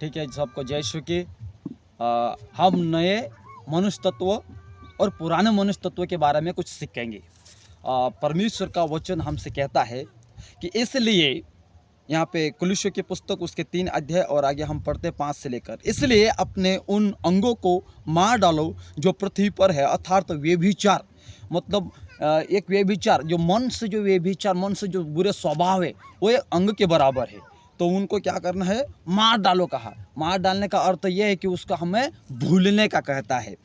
ठीक है, सबको जय श्री की। हम नए मनुष्य तत्व और पुराने मनुष्य तत्व के बारे में कुछ सीखेंगे। परमेश्वर का वचन हमसे कहता है कि इसलिए यहाँ पे कुलुस्सियों की पुस्तक उसके 3 अध्याय और आगे हम पढ़ते 5 से लेकर, इसलिए अपने उन अंगों को मार डालो जो पृथ्वी पर है, अर्थात व्यभिचार। मतलब एक व्यभिचार, जो मन से जो व्यभिचार, मन से जो बुरे स्वभाव है, वो एक अंग के बराबर है। तो उनको क्या करना है? मार डालो कहा। मार डालने का अर्थ यह है कि उसका हमें भूलने का कहता है।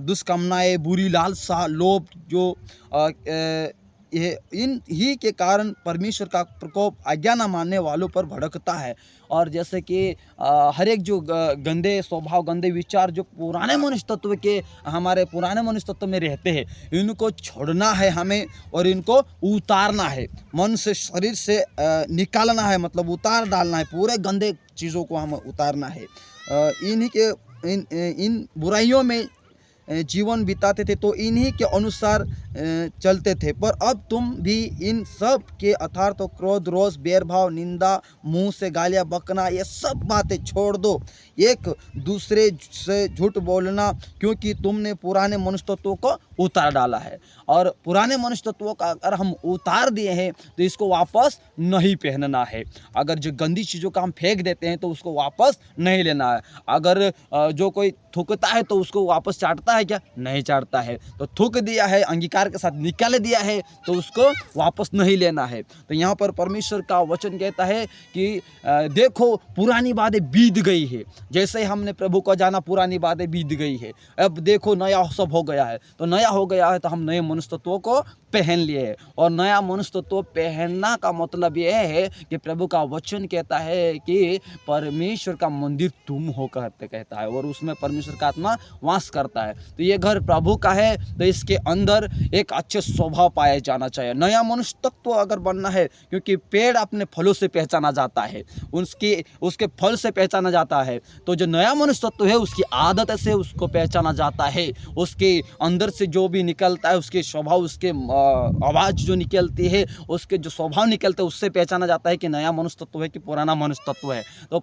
दुष्कामनाएं, बुरी लालसा, लोभ, जो ये इन ही के कारण परमेश्वर का प्रकोप आज्ञा न मानने वालों पर भड़कता है। और जैसे कि हर एक जो गंदे स्वभाव, गंदे विचार जो पुराने मनुष्य तत्व के, हमारे पुराने मनुष्य तत्व में रहते हैं, इनको छोड़ना है हमें और इनको उतारना है। मन से, शरीर से निकालना है, मतलब उतार डालना है। पूरे गंदे चीज़ों को हम उतारना है। इन्हीं के इन बुराइयों में जीवन बिताते थे तो इन्हीं के अनुसार चलते थे। पर अब तुम भी इन सब के अर्थात क्रोध, रोष, बैरभाव, निंदा, मुंह से गालियाँ बकना, ये सब बातें छोड़ दो। एक दूसरे से झूठ बोलना, क्योंकि तुमने पुराने मनुष्य तत्वों को उतार डाला है। और पुराने मनुष्य तत्वों का अगर हम उतार दिए हैं तो इसको वापस नहीं पहनना है। अगर जो गंदी चीज़ों का हम फेंक देते हैं तो उसको वापस नहीं लेना है। अगर जो कोई थूकता है तो उसको वापस चाटता है क्या? नहीं चाटता है। तो थूक दिया है, अंगीकार के साथ निकाल दिया है, तो उसको वापस नहीं लेना है। तो यहाँ पर परमेश्वर का वचन कहता है कि देखो पुरानी बातें बीत गई है। जैसे हमने प्रभु को जाना, पुरानी बातें बीत गई है, अब देखो नया सब हो गया है। तो नया हो गया है तो हम नए मनुष्य तत्वों को पहन लिए है। और नया मनुष्य तत्व पहनना का मतलब यह है कि प्रभु का वचन कहता है कि परमेश्वर का मंदिर तुम हो कहता है, और उसमें परमेश्वर का आत्मा वास करता है। तो ये घर प्रभु का है, तो इसके अंदर एक अच्छे स्वभाव पाया जाना चाहिए। नया मनुष्य तत्व अगर बनना है, क्योंकि पेड़ अपने फलों से पहचाना जाता है, उसके फल से पहचाना जाता है। तो जो नया मनुष्य तत्व है उसकी आदत से उसको पहचाना जाता है। उसके अंदर से जो भी निकलता है, उसके स्वभाव, उसके आवाज़ जो निकलती है, उसके जो स्वभाव निकलते हैं, उससे पहचाना जाता है कि नया मनुष्य तत्व है कि पुराना मनुष्य तत्व है। तो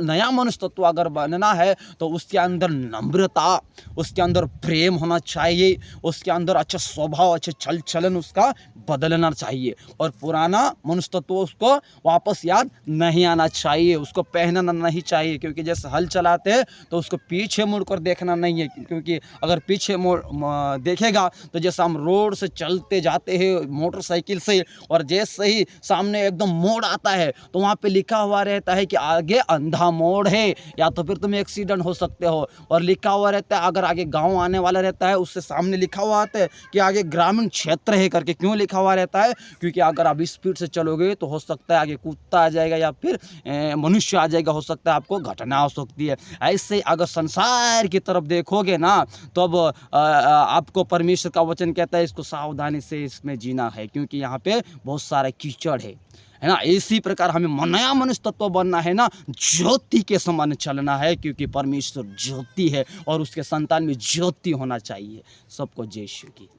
नया मनुष्य तत्व अगर बनना है तो उसके अंदर नम्रता, उसके अंदर प्रेम होना चाहिए, उसके अंदर अच्छा स्वभाव, अच्छे छल छलन उसका बदलना चाहिए। और पुराना मनुष्य तत्व उसको वापस याद नहीं आना चाहिए, उसको पहनना नहीं चाहिए। क्योंकि जैसे हल चलाते हैं तो उसको पीछे मुड़कर देखना नहीं है, क्योंकि अगर पीछे देखेगा तो जैसे हम रोड से चलते जाते हैं मोटरसाइकिल से, और जैसे ही सामने एकदम मोड़ आता है तो वहाँ पे लिखा हुआ रहता है कि आगे अंधा मोड़ है, या तो फिर तुम्हें एक्सीडेंट हो सकते हो। और लिखा हुआ रहता है, अगर आगे गांव आने वाला रहता है उससे सामने लिखा हुआ आता है कि आगे ग्रामीण क्षेत्र है करके। क्यों लिखा हुआ रहता है? क्योंकि अगर आप स्पीड से चलोगे तो हो सकता है आगे कुत्ता आ जाएगा या फिर मनुष्य आ जाएगा, हो सकता है आपको घटना हो सकती है। ऐसे अगर संसार की तरफ देखोगे ना, तो अब आपको परमेश्वर का वचन कहता है इसको सावधानी से इसमें जीना है, क्योंकि यहाँ पे बहुत सारा कीचड़ है ना। इसी प्रकार हमें नया मनुष्य तत्व बनना है ना, ज्योति के समान चलना है, क्योंकि परमेश्वर ज्योति है और उसके संतान में ज्योति होना चाहिए। सबको जय श्री की।